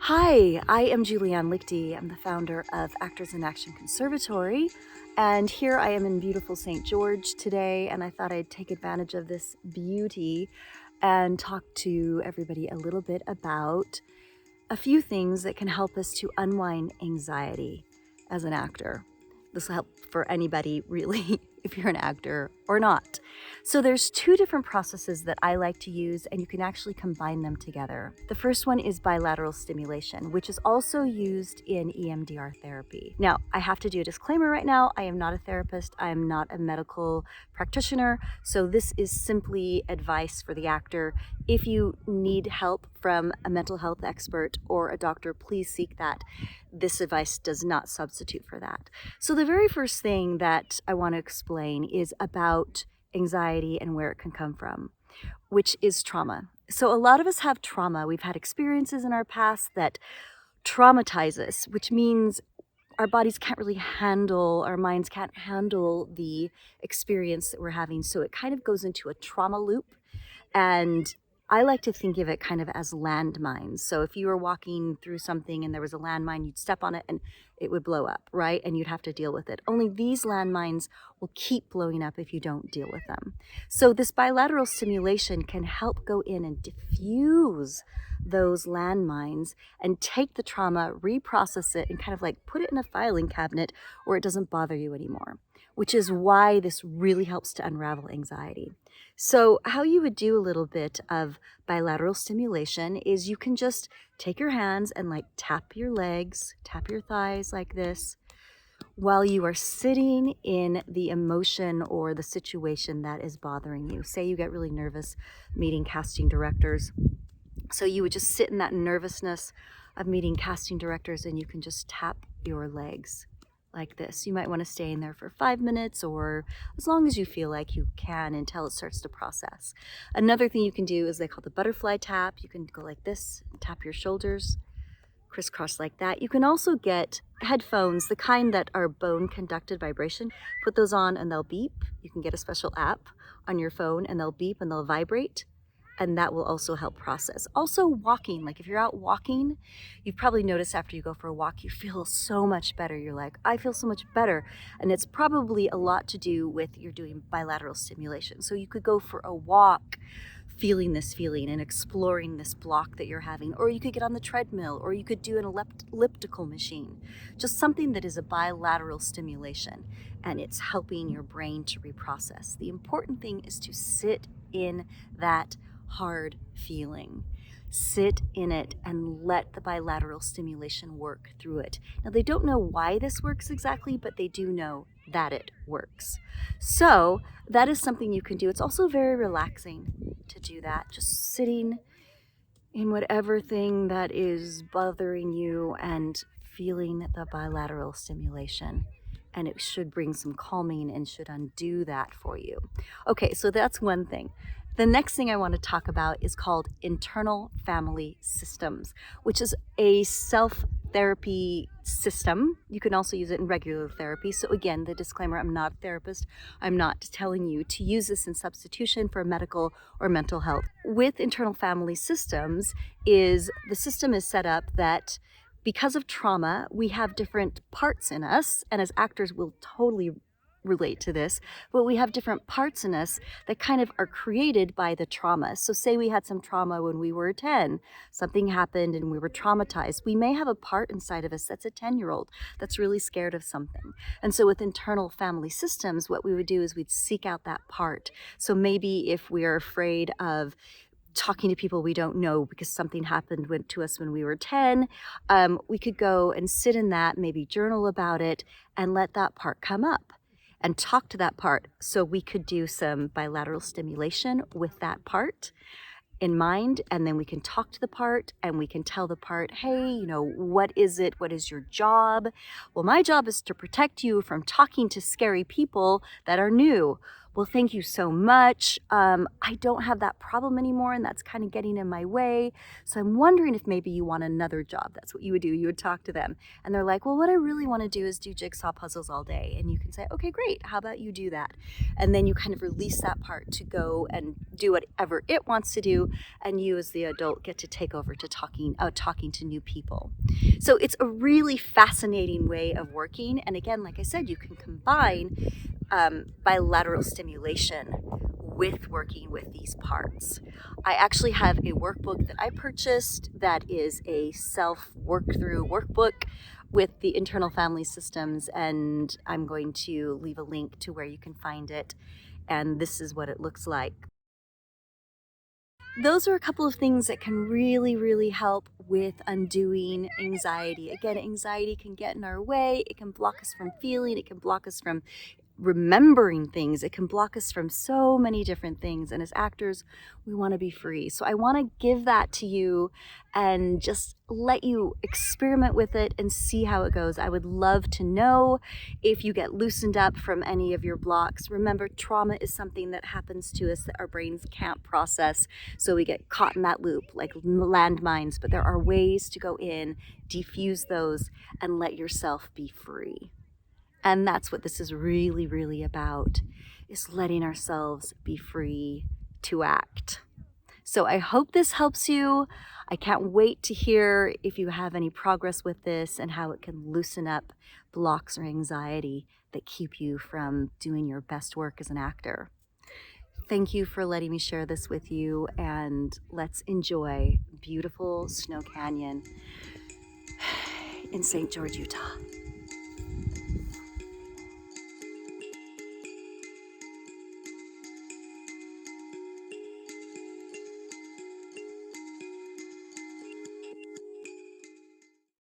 Hi, I am Julie-Anne Liechty. I'm the founder of Actors in Action Conservatory, and here I am in beautiful St. George today, and I thought I'd take advantage of this beauty and talk to everybody a little bit about a few things that can help us to unwind anxiety as an actor. This will help for anybody, really, if you're an actor or not. So there's two different processes that I like to use, and you can actually combine them together. The first one is bilateral stimulation, which is also used in EMDR therapy. Now, I have to do a disclaimer right now. I am not a therapist. I am not a medical practitioner. So this is simply advice for the actor. If you need help from a mental health expert or a doctor, please seek that. This advice does not substitute for that. So the very first thing that I want to explain is about anxiety and where it can come from, which is trauma. So a lot of us have trauma. We've had experiences in our past that traumatize us, which means our bodies can't really handle, our minds can't handle the experience that we're having. So it kind of goes into a trauma loop. And I like to think of it kind of as landmines. So if you were walking through something and there was a landmine, you'd step on it and it would blow up, right? And you'd have to deal with it. Only these landmines will keep blowing up if you don't deal with them. So this bilateral stimulation can help go in and diffuse those landmines and take the trauma, reprocess it, and kind of like put it in a filing cabinet where it doesn't bother you anymore, which is why this really helps to unravel anxiety. So how you would do a little bit of bilateral stimulation is you can just take your hands and like tap your legs, tap your thighs like this, while you are sitting in the emotion or the situation that is bothering you. Say you get really nervous meeting casting directors. So you would just sit in that nervousness of meeting casting directors and you can just tap your legs like this. You might want to stay in there for 5 minutes or as long as you feel like you can until it starts to process. Another thing you can do is they call the butterfly tap. You can go like this, tap your shoulders, crisscross like that. You can also get headphones, the kind that are bone conducted vibration. Put those on and they'll beep. You can get a special app on your phone and they'll beep and they'll vibrate. And that will also help process. Also walking, like if you're out walking, you've probably noticed after you go for a walk, you feel so much better. You're like, I feel so much better. And it's probably a lot to do with you're doing bilateral stimulation. So you could go for a walk feeling this feeling and exploring this block that you're having, or you could get on the treadmill, or you could do an elliptical machine, just something that is a bilateral stimulation and it's helping your brain to reprocess. The important thing is to sit in that hard feeling. Sit in it and let the bilateral stimulation work through it. Now, they don't know why this works exactly, but they do know that it works. So that is something you can do. It's also very relaxing to do that, just sitting in whatever thing that is bothering you and feeling the bilateral stimulation. And it should bring some calming and should undo that for you. Okay, so that's one thing. The next thing I want to talk about is called internal family systems, which is a self-therapy system. You can also use it in regular therapy. So again, the disclaimer, I'm not a therapist. I'm not telling you to use this in substitution for medical or mental health. With internal family systems the system is set up that because of trauma, we have different parts in us, and as actors, we'll totally relate to this, but we have different parts in us that kind of are created by the trauma. So say we had some trauma when we were 10, something happened and we were traumatized. We may have a part inside of us that's a 10-year-old that's really scared of something. And so with internal family systems, what we would do is we'd seek out that part. So maybe if we are afraid of talking to people we don't know because something happened to us when we were 10, we could go and sit in that, maybe journal about it, and let that part come up and talk to that part. So we could do some bilateral stimulation with that part in mind, and then we can talk to the part and we can tell the part, hey, what is it? What is your job? Well, my job is to protect you from talking to scary people that are new. well, thank you so much. I don't have that problem anymore, and that's kind of getting in my way. So I'm wondering if maybe you want another job. That's what you would do. You would talk to them. And they're like, well, what I really want to do is do jigsaw puzzles all day. And you can say, okay, great. How about you do that? And then you kind of release that part to go and do whatever it wants to do. And you as the adult get to take over to talking to new people. So it's a really fascinating way of working. And again, like I said, you can combine bilateral stimulation with working with these parts. I actually have a workbook that I purchased that is a self-work-through workbook with the internal family systems, and I'm going to leave a link to where you can find it, and this is what it looks like. Those are a couple of things that can really, really help with undoing anxiety. Again, anxiety can get in our way. It can block us from feeling. It can block us from remembering things. It can block us from so many different things. And as actors, we want to be free. So I want to give that to you and just let you experiment with it and see how it goes. I would love to know if you get loosened up from any of your blocks. Remember, trauma is something that happens to us that our brains can't process. So we get caught in that loop like landmines, but there are ways to go in, defuse those, and let yourself be free. And that's what this is really, really about, is letting ourselves be free to act. So I hope this helps you. I can't wait to hear if you have any progress with this and how it can loosen up blocks or anxiety that keep you from doing your best work as an actor. Thank you for letting me share this with you, and let's enjoy beautiful Snow Canyon in St. George, Utah.